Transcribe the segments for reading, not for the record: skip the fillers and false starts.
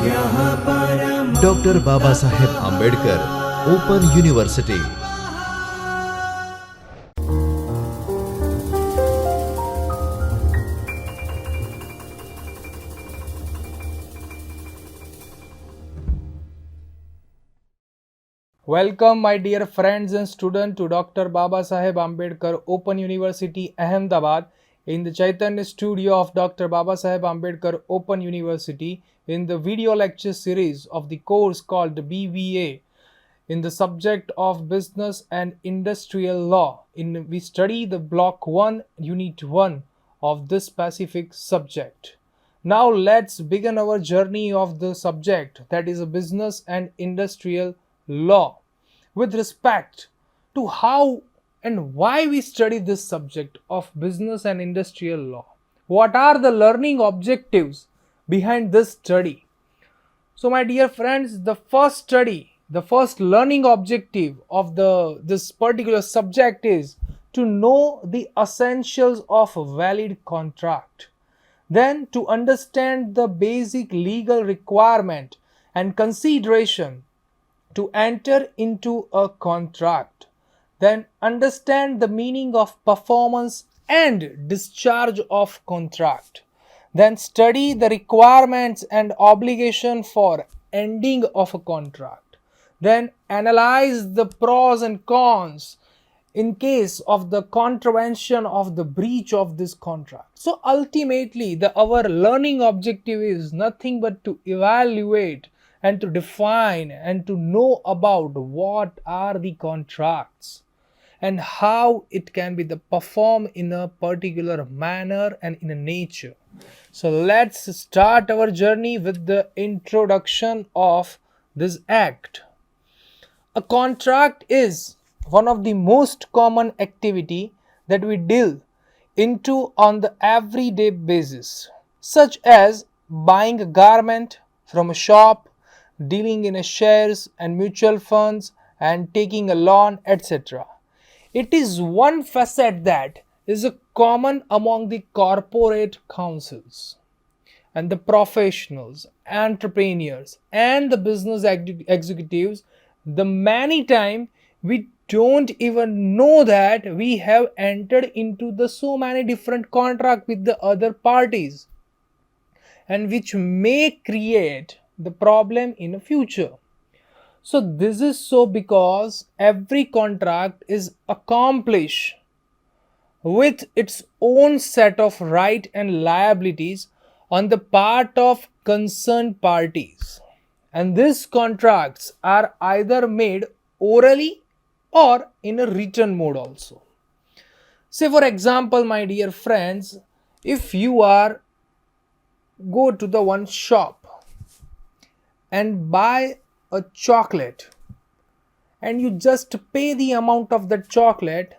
Dr. Babasaheb Ambedkar Open University. Welcome my dear friends and students to Dr. Babasaheb Ambedkar Open University Ahmedabad in the Chaitanya studio of Dr. Babasaheb Ambedkar Open University in the video lecture series of the course called BBA in the subject of Business and Industrial Law. We study the block 1 unit 1 of this specific subject. Now let's begin our journey of the subject, that is Business and Industrial Law, with respect to how and why we study this subject of business and industrial law. What are the learning objectives behind this study? So my dear friends, the first learning objective of this particular subject is to know the essentials of a valid contract. Then to understand the basic legal requirement and consideration to enter into a contract. Then understand the meaning of performance and discharge of contract. Then study the requirements and obligation for ending of a contract. Then analyze the pros and cons in case of the contravention of the breach of this contract. So ultimately our learning objective is nothing but to evaluate and to define and to know about what are the contracts and how it can be performed in a particular manner and in a nature. So let's start our journey with the introduction of this act. A contract is one of the most common activity that we deal into on the everyday basis, such as buying a garment from a shop, dealing in shares and mutual funds, and taking a loan, etc. It is one facet that is common among the corporate councils and the professionals, entrepreneurs, and the business executives. The many time we don't even know that we have entered into the so many different contract with the other parties, and which may create the problem in the future. So this is so because every contract is accomplished with its own set of right and liabilities on the part of concerned parties, and these contracts are either made orally or in a written mode also. Say for example, my dear friends, if you go to the one shop and buy a chocolate, and you just pay the amount of that chocolate,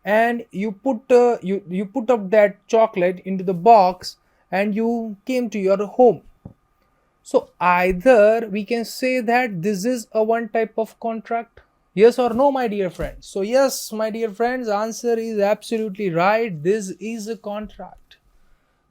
and you put up that chocolate into the box, and you came to your home. So either we can say that this is a one type of contract, yes or no, my dear friends? So yes, my dear friends, answer is absolutely right. This is a contract.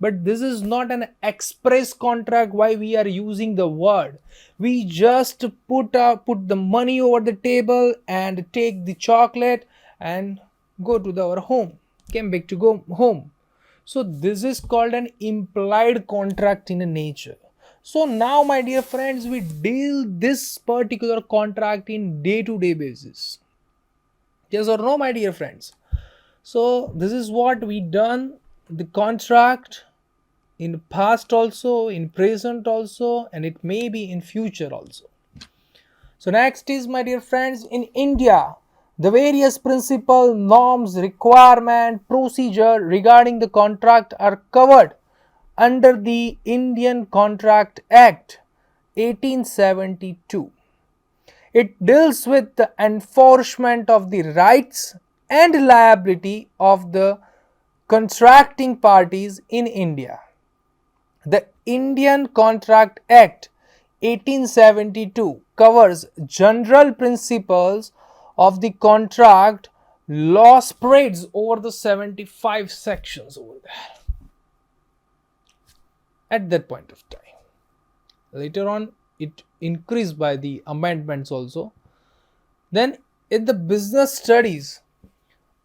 But this is not an express contract. Why we are using the word? We just put the money over the table and take the chocolate and go to our home. Came back to go home. So this is called an implied contract in nature. So now, my dear friends, we deal this particular contract in day-to-day basis. Yes or no, my dear friends? So this is what we done. The contract in past also, in present also, and it may be in future also. So next is, my dear friends, in India, the various principle, norms, requirement, procedure regarding the contract are covered under the Indian Contract Act 1872. It deals with the enforcement of the rights and liability of the contracting parties in India. The Indian Contract Act 1872 covers general principles of the contract law, spreads over the 75 sections over there at that point of time. Later on, it increased by the amendments also. Then, in the business studies,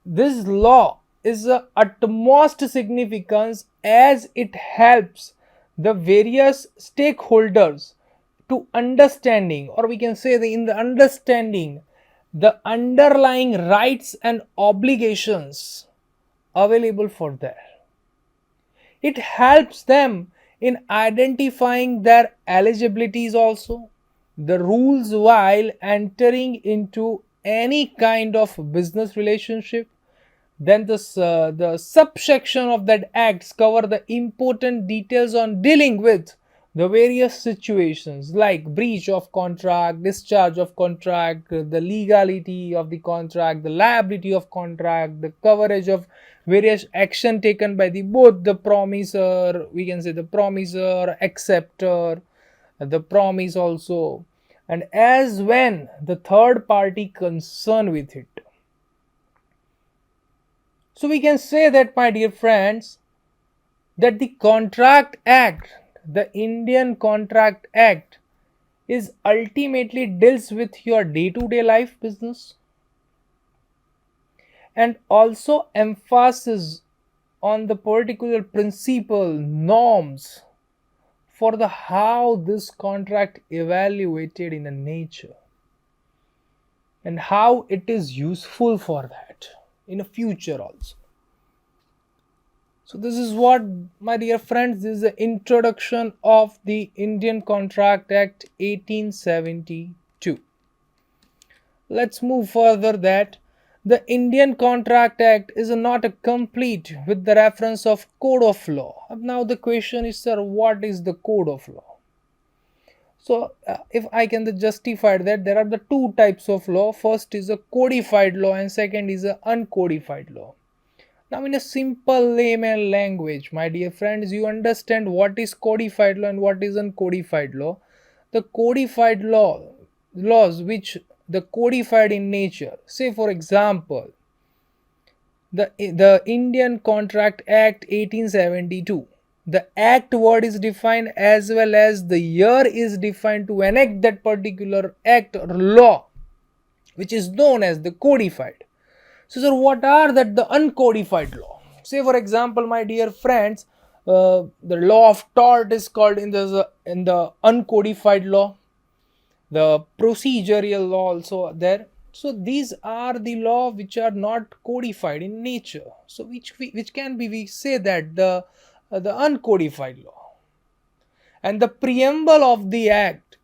this law is of utmost significance as it helps the various stakeholders to understanding, or we can say in the understanding the underlying rights and obligations available for there. It helps them in identifying their eligibilities also, the rules while entering into any kind of business relationship. Then the subsection of that acts cover the important details on dealing with the various situations like breach of contract, discharge of contract, the legality of the contract, the liability of contract, the coverage of various action taken by the both the promisor, we can say the promisor, acceptor, the promise also, and as when the third party concerned with it. So we can say that, my dear friends, that the Contract Act, the Indian Contract Act, is ultimately deals with your day-to-day life business and also emphasis on the particular principle norms for the how this contract evaluated in a nature and how it is useful for that in the future also. So this is what, my dear friends, this is the introduction of the Indian Contract Act 1872. Let's move further that the Indian Contract Act is not a complete with the reference of code of law. Now the question is, sir, what is the code of law? So if I can justify that, there are the two types of law. First is a codified law and second is a uncodified law. Now, in a simple layman language, my dear friends, you understand what is codified law and what is uncodified law. The codified laws which the codified in nature, say for example, the Indian Contract Act 1872. The act word is defined as well as the year is defined to enact that particular act or law, which is known as the codified. So, sir, what are that the uncodified law? Say, for example, my dear friends, the law of tort is called in the uncodified law. The procedural law also there. So these are the law which are not codified in nature. So which can be, we say that the uncodified law. And the preamble of the act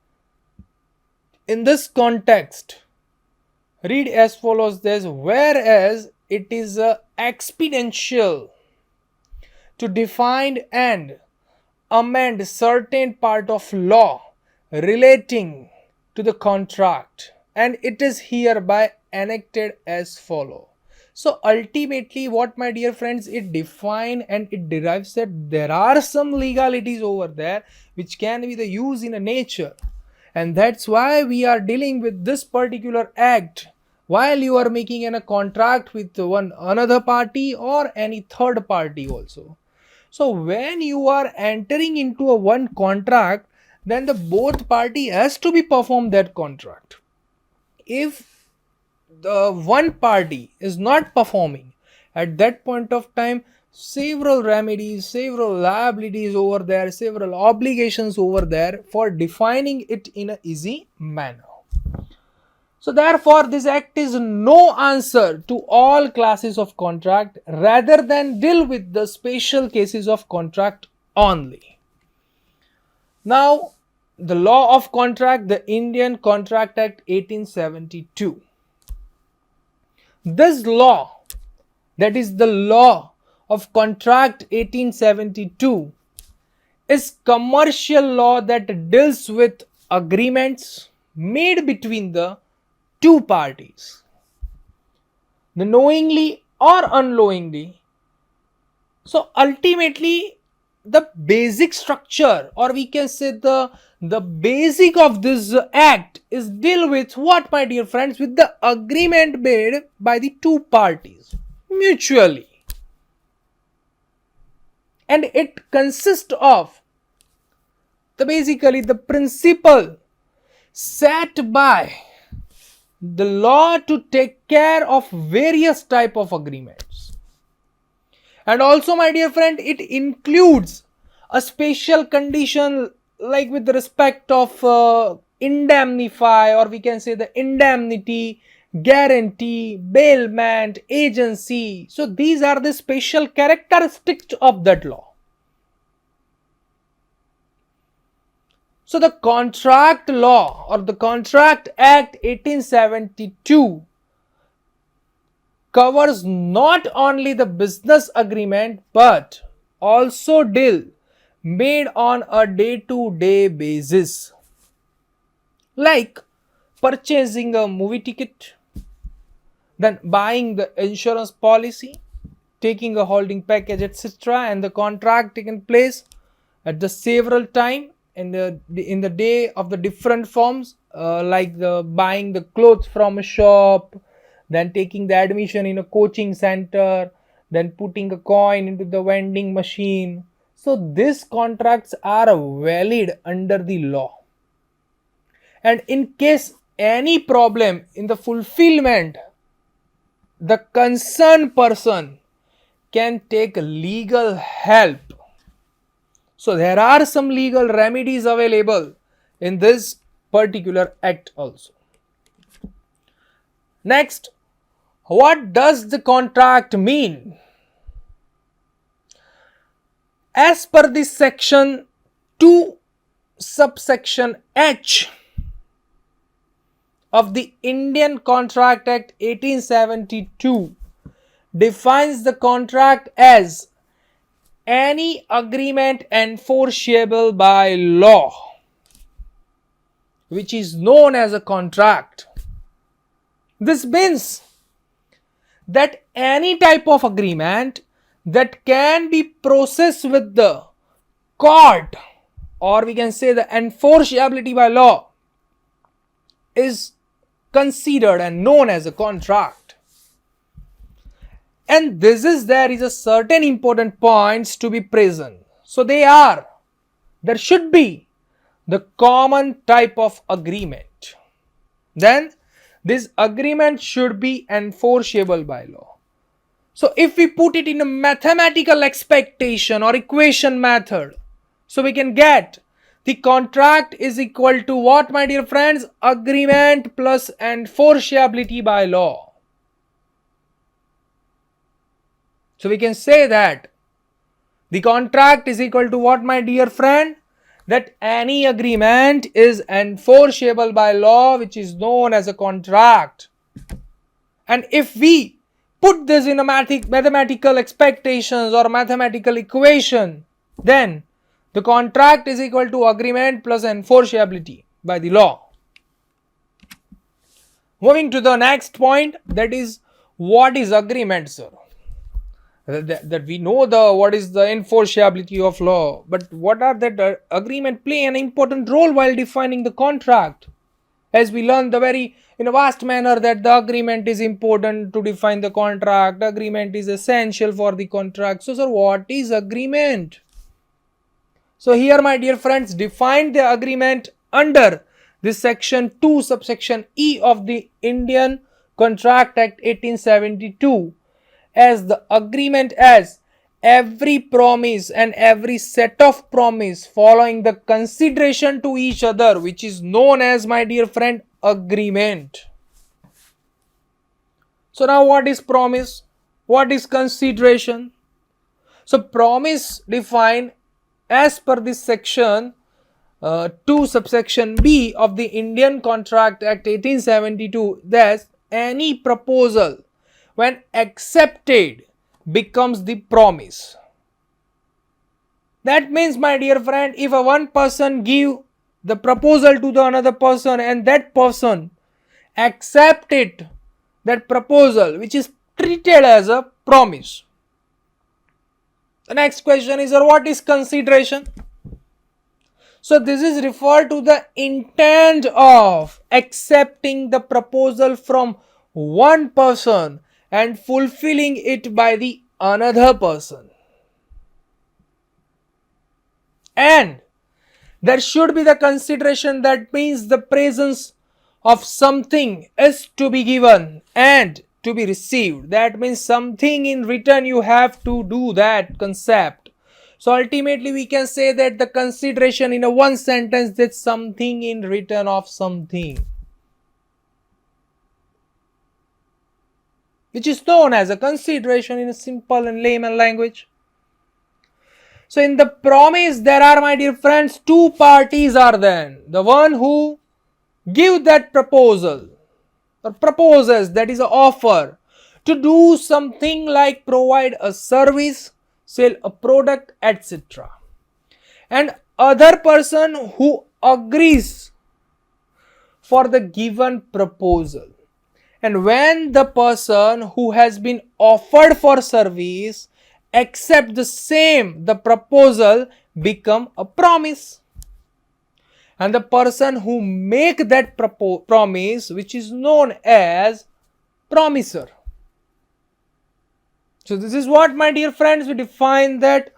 in this context read as follows: this, whereas it is exponential to define and amend certain part of law relating to the contract, and it is hereby enacted as follow. So ultimately what, my dear friends, it define and it derives that there are some legalities over there which can be the use in a nature, and that's why we are dealing with this particular act while you are making a contract with one another party or any third party also. So when you are entering into a one contract, then the both party has to be perform that contract. If the one party is not performing, at that point of time several remedies, several liabilities over there, several obligations over there for defining it in an easy manner. So therefore this act is no answer to all classes of contract, rather than deal with the special cases of contract only. Now the law of contract, the Indian Contract Act 1872. This law, that is the law of contract 1872, is commercial law that deals with agreements made between the two parties, the knowingly or unknowingly. So ultimately the basic structure, or we can say the basic of this act is deal with what, my dear friends, with the agreement made by the two parties mutually, and it consists of basically the principle set by the law to take care of various type of agreements. And also, my dear friend, it includes a special condition like with respect of indemnify, or we can say the indemnity, guarantee, bailment, agency. So these are the special characteristics of that law. So the Contract Law or the Contract Act 1872 covers not only the business agreement but also deal made on a day-to-day basis, like purchasing a movie ticket, then buying the insurance policy, taking a holding package, etc., and the contract taken place at the several time in the day of the different forms, like the buying the clothes from a shop, then taking the admission in a coaching center, then putting a coin into the vending machine. So these contracts are valid under the law, and in case any problem in the fulfillment, the concerned person can take legal help. So there are some legal remedies available in this particular act also. Next, what does the contract mean? As per the section 2 subsection H of the Indian Contract Act 1872 defines the contract as any agreement enforceable by law, which is known as a contract. This means that any type of agreement that can be processed with the court, or we can say the enforceability by law, is considered and known as a contract. And there is a certain important points to be present. So there should be the common type of agreement. Then this agreement should be enforceable by law. So if we put it in a mathematical expectation or equation method, so we can get the contract is equal to what, my dear friends? Agreement plus enforceability by law. So we can say that the contract is equal to what, my dear friend? That any agreement is enforceable by law, which is known as a contract. And if we put this in a mathematical expectations or mathematical equation, then the contract is equal to agreement plus enforceability by the law. Moving to the next point, that is, what is agreement, sir? That we know what is the enforceability of law, but what are that agreement play an important role while defining the contract, as we learn in a vast manner that the agreement is important to define the contract. Agreement is essential for the contract. So sir, what is agreement? So here, my dear friends, define the agreement under this section 2 subsection E of the Indian Contract Act 1872 as the agreement as every promise and every set of promise following the consideration to each other, which is known as, my dear friend, agreement. So now what is promise? What is consideration? So promise defined as per this section 2 subsection B of the Indian Contract Act 1872, that any proposal when accepted becomes the promise. That means, my dear friend, if a one person give the proposal to the another person and that person accept it, that proposal, which is treated as a promise. The next question is, what is consideration? So this is referred to the intent of accepting the proposal from one person and fulfilling it by the another person. And there should be the consideration. That means the presence of something is to be given and to be received. That means something in return, you have to do that concept. So ultimately we can say that the consideration in a one sentence, that's something in return of something, which is known as a consideration in a simple and layman language. So in the promise, there are, my dear friends, two parties are there. The one who give that proposal or proposes, that is an offer, to do something like provide a service, sell a product, etc. And other person who agrees for the given proposal. And when the person who has been offered for service accept the same, the proposal become a promise. And the person who make that promise, which is known as promiser. So this is what, my dear friends, we define that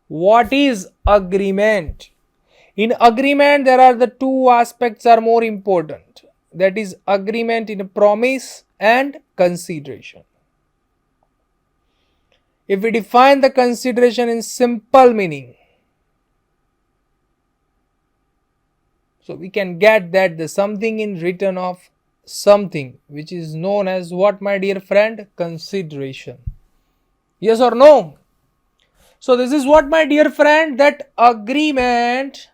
what is agreement. In agreement, there are the two aspects are more important. That is agreement in a promise and consideration. If we define the consideration in simple meaning, so we can get that the something in return of something, which is known as what, my dear friend? Consideration. Yes or no? So this is what, my dear friend, that agreement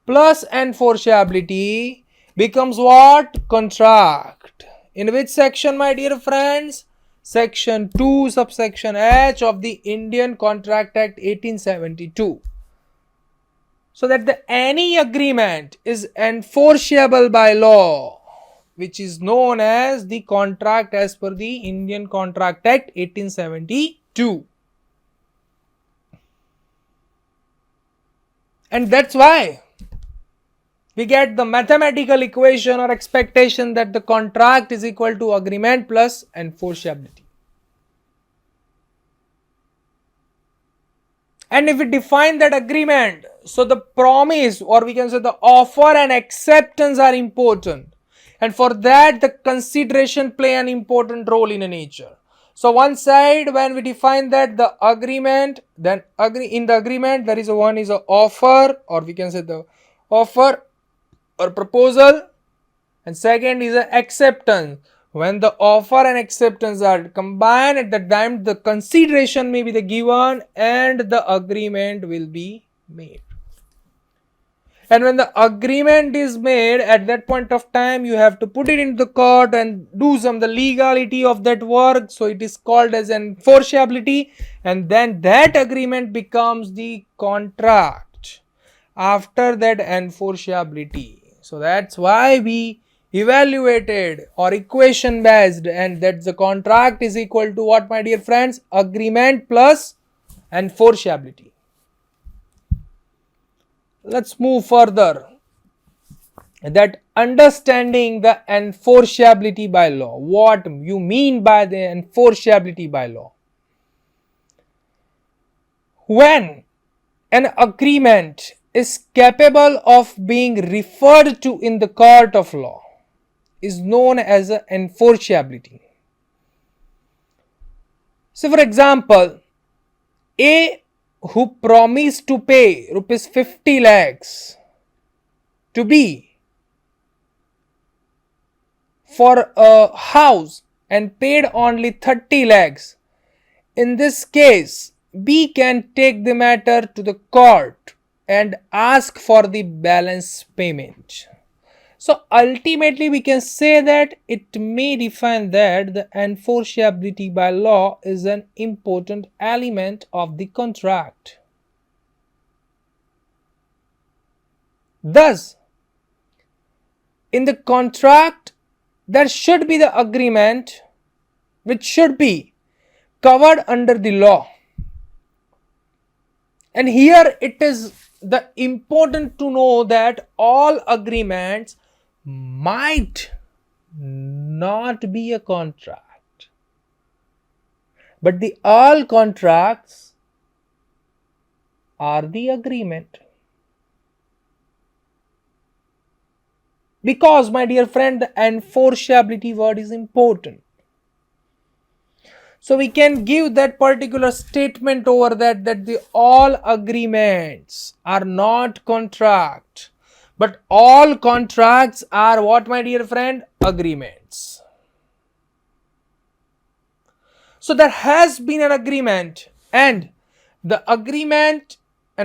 plus enforceability becomes what? Contract. In which section, my dear friends? Section 2, subsection H of the Indian Contract Act 1872. So that any agreement is enforceable by law, which is known as the contract as per the Indian Contract Act 1872. And that's why we get the mathematical equation or expectation that the contract is equal to agreement plus enforceability. And if we define that agreement, so the promise, or we can say the offer and acceptance are important. And for that, the consideration play an important role in a nature. So one side, when we define that the agreement, then in the agreement there is one is an offer, or we can say the offer or proposal, and second is an acceptance. When the offer and acceptance are combined, at that time the consideration may be the given and the agreement will be made. And when the agreement is made, at that point of time you have to put it into the court and do some the legality of that work. So it is called as enforceability, and then that agreement becomes the contract after that enforceability. So that's why we evaluated or equation based, and that the contract is equal to what, my dear friends? Agreement plus enforceability. Let's move further. That understanding the enforceability by law. What you mean by the enforceability by law? When an agreement is capable of being referred to in the court of law, is known as enforceability. So for example, A, who promised to pay rupees 50 lakhs to B for a house and paid only 30 lakhs. In this case, B can take the matter to the court and ask for the balance payment. So ultimately we can say that it may define that the enforceability by law is an important element of the contract. Thus, in the contract, there should be the agreement which should be covered under the law. And here it is the important to know that all agreements might not be a contract, but the all contracts are the agreement. Because, my dear friend, the enforceability word is important. So we can give that particular statement over that the all agreements are not contract, but all contracts are what, my dear friend? Agreements. So there has been an agreement, and an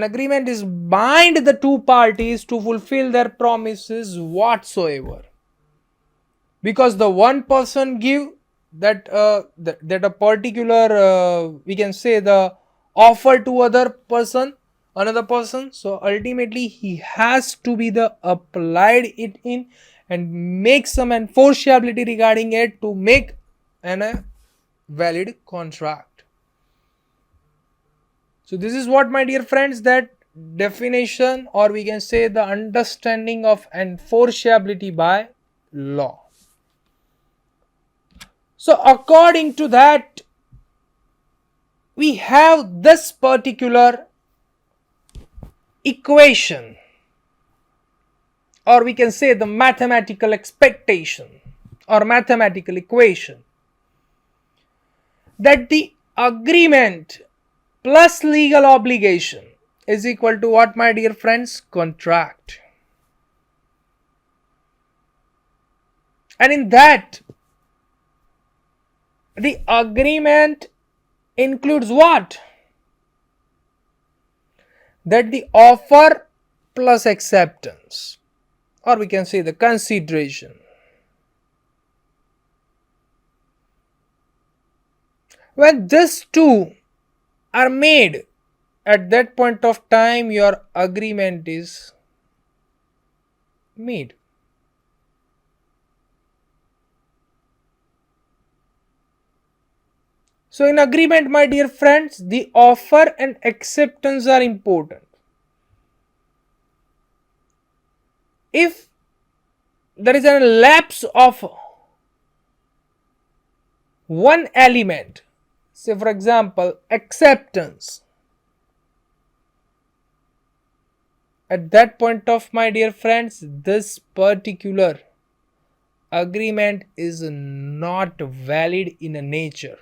agreement is bind the two parties to fulfill their promises whatsoever. Because the one person give that a particular we can say the offer to another person, so ultimately he has to be the applied it in and make some enforceability regarding it to make a valid contract. So this is what, my dear friends, that definition, or we can say the understanding of enforceability by law. So according to that, we have this particular equation, or we can say the mathematical expectation or mathematical equation, that the agreement plus legal obligation is equal to what, my dear friends? Contract. And in that, the agreement includes what? That the offer plus acceptance, or we can say the consideration. When these two are made, at that point of time your agreement is made. So in agreement, my dear friends, the offer and acceptance are important. If there is a lapse of one element, say for example acceptance, at that point of, my dear friends, this particular agreement is not valid in a nature.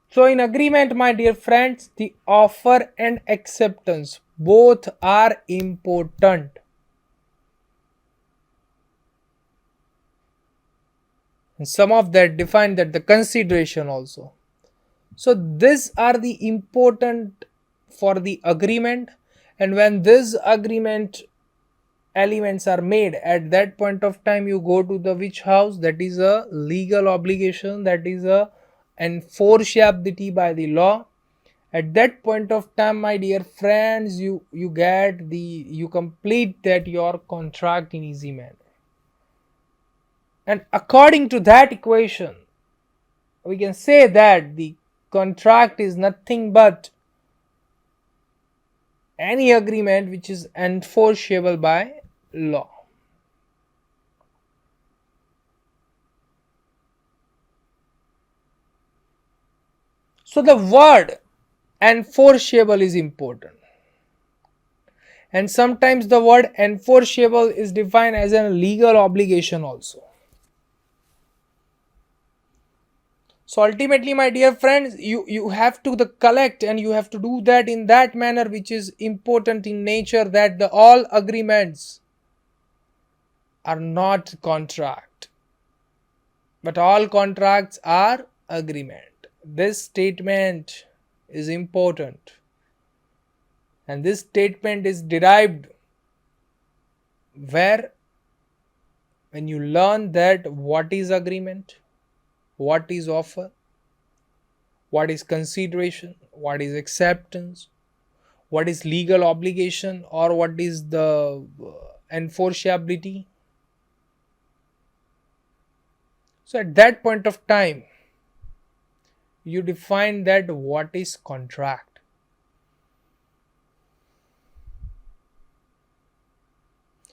So in agreement, my dear friends, the offer and acceptance both are important. And some of that define that the consideration also. So these are the important for the agreement, and when this agreement elements are made, at that point of time you go to the which house? That is a legal obligation, that is a enforceability by the law. At that point of time, my dear friends, you complete that your contract in easy manner. And according to that equation, we can say that the contract is nothing but any agreement which is enforceable by law. So the word enforceable is important, and sometimes the word enforceable is defined as a legal obligation also. So ultimately, my dear friends, you have to collect, and you have to do that in that manner which is important in nature, that the all agreements are not contract, but all contracts are agreement. This statement is important, and this statement is derived where? When you learn that what is agreement, what is offer, what is consideration, what is acceptance, what is legal obligation, or what is the enforceability. So at that point of time, you define that what is contract.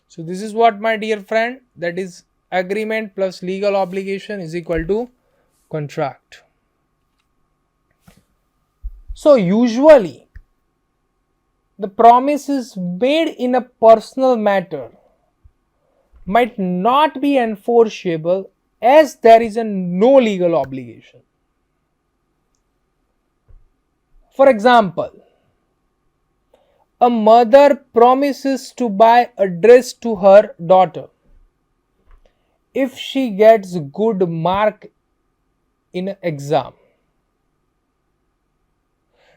So this is what, my dear friend, that is agreement plus legal obligation is equal to contract. So usually the promises made in a personal matter might not be enforceable as there is no legal obligation. For example, a mother promises to buy a dress to her daughter if she gets good mark in an exam.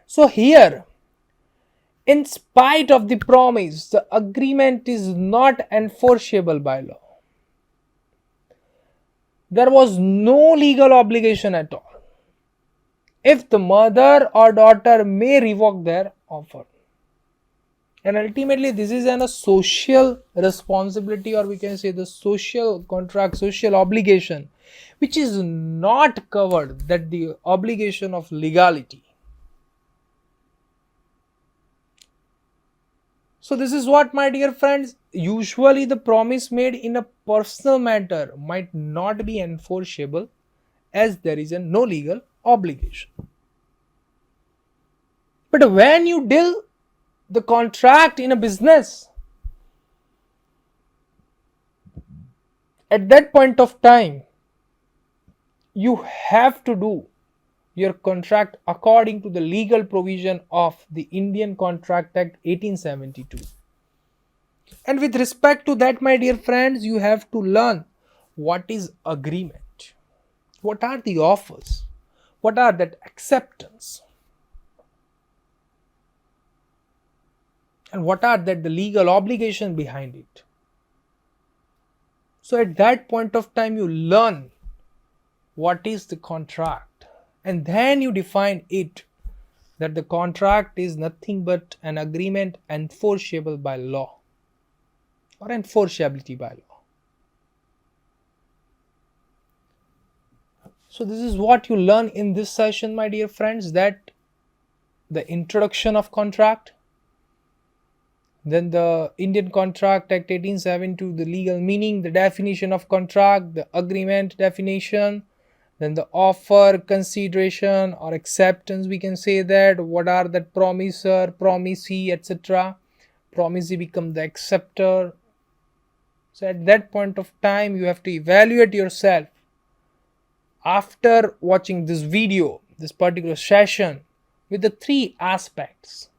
So here, in spite of the promise, the agreement is not enforceable by law. There was no legal obligation at all. If the mother or daughter may revoke their offer. And ultimately, this is a social responsibility, or we can say the social contract, social obligation, which is not covered, that the obligation of legality. So this is what, my dear friends, usually the promise made in a personal matter might not be enforceable as there is no legal obligation. But when you deal the contract in a business, at that point of time, you have to do your contract according to the legal provision of the Indian Contract Act 1872. And with respect to that, my dear friends, you have to learn what is agreement, what are the offers, what are that acceptance, and what are that the legal obligation behind it. So at that point of time, you learn what is the contract, and then you define it, that the contract is nothing but an agreement enforceable by law, or enforceability by law. So this is what you learn in this session, my dear friends, that the introduction of contract, then the Indian Contract Act 1872, the legal meaning, the definition of contract, the agreement definition, then the offer, consideration or acceptance, we can say that, what are the promiser, promisee, etc. Promisee become the acceptor. So at that point of time, you have to evaluate yourself after watching this video, this particular session, with the three aspects.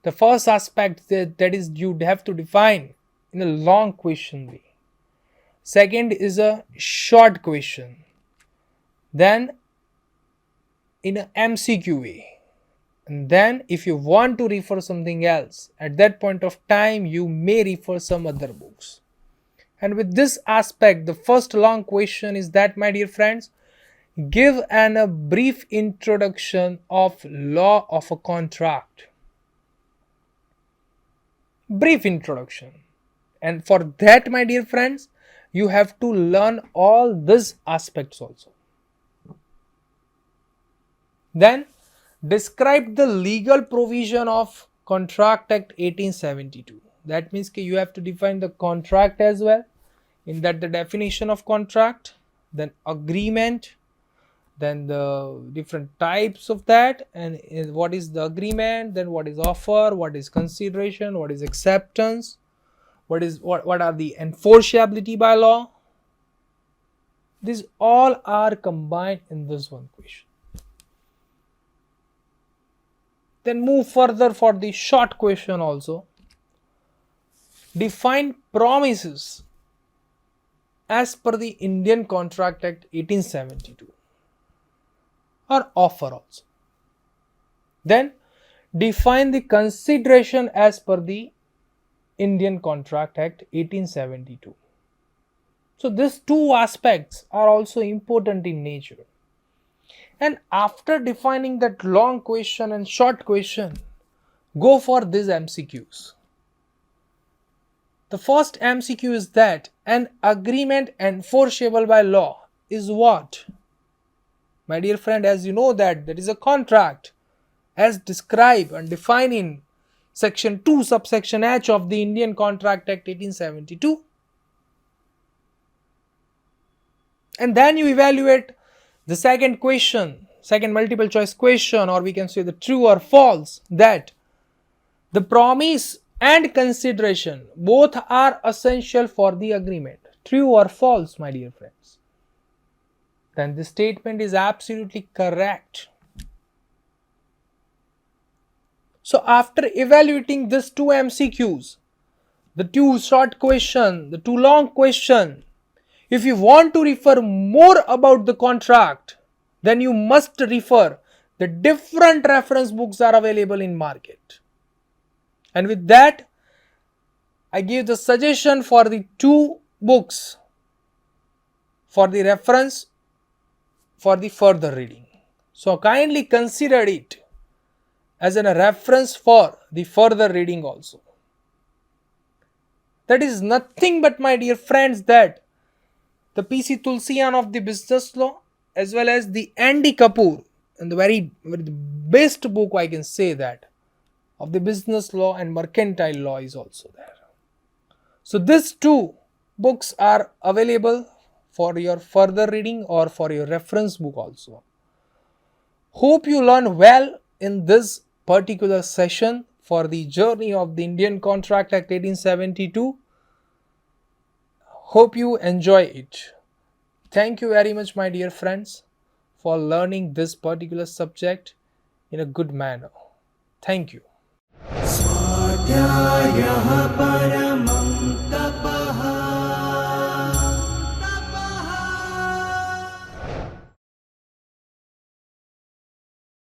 The first aspect, that is you have to define in a long question way. Second is a short question. Then in a MCQ way. And then if you want to refer something else, at that point of time you may refer some other books. And with this aspect, the first long question is that, my dear friends, give a brief introduction of law of a contract. Brief introduction. And for that, my dear friends, you have to learn all these aspects also. Then describe the legal provision of Contract Act 1872. That means you have to define the contract as well. In that, the definition of contract, then agreement, then the different types of that, and what is the agreement, then what is offer, what is consideration, what is acceptance, what are the enforceability by law. These all are combined in this one question. Then move further for the short question also. Define promises as per the Indian Contract Act 1872, or offer also. Then define the consideration as per the Indian Contract Act 1872. So these two aspects are also important in nature. And after defining that long question and short question, go for these MCQs. The first MCQ is that an agreement enforceable by law is what? My dear friend, as you know that is a contract as described and defined in section 2 subsection H of the Indian Contract Act 1872. And then you evaluate the second question, second multiple choice question, or we can say the true or false, that the promise and consideration both are essential for the agreement. True or false, my dear friends? Then this statement is absolutely correct. So after evaluating these two MCQs, the two short question, the two long question, if you want to refer more about the contract, then you must refer the different reference books are available in market. And with that, I give the suggestion for the two books for the reference for the further reading. So kindly consider it as a reference for the further reading also. That is nothing but, my dear friends, that the PC Tulsian of the business law, as well as the Andy Kapoor, and the very best book I can say that of the business law and mercantile law is also there. So these two books are available for your further reading or for your reference book also. Hope you learn well in this particular session for the journey of the Indian Contract Act 1872. Hope you enjoy it. Thank you very much, my dear friends, for learning this particular subject in a good manner. Thank you.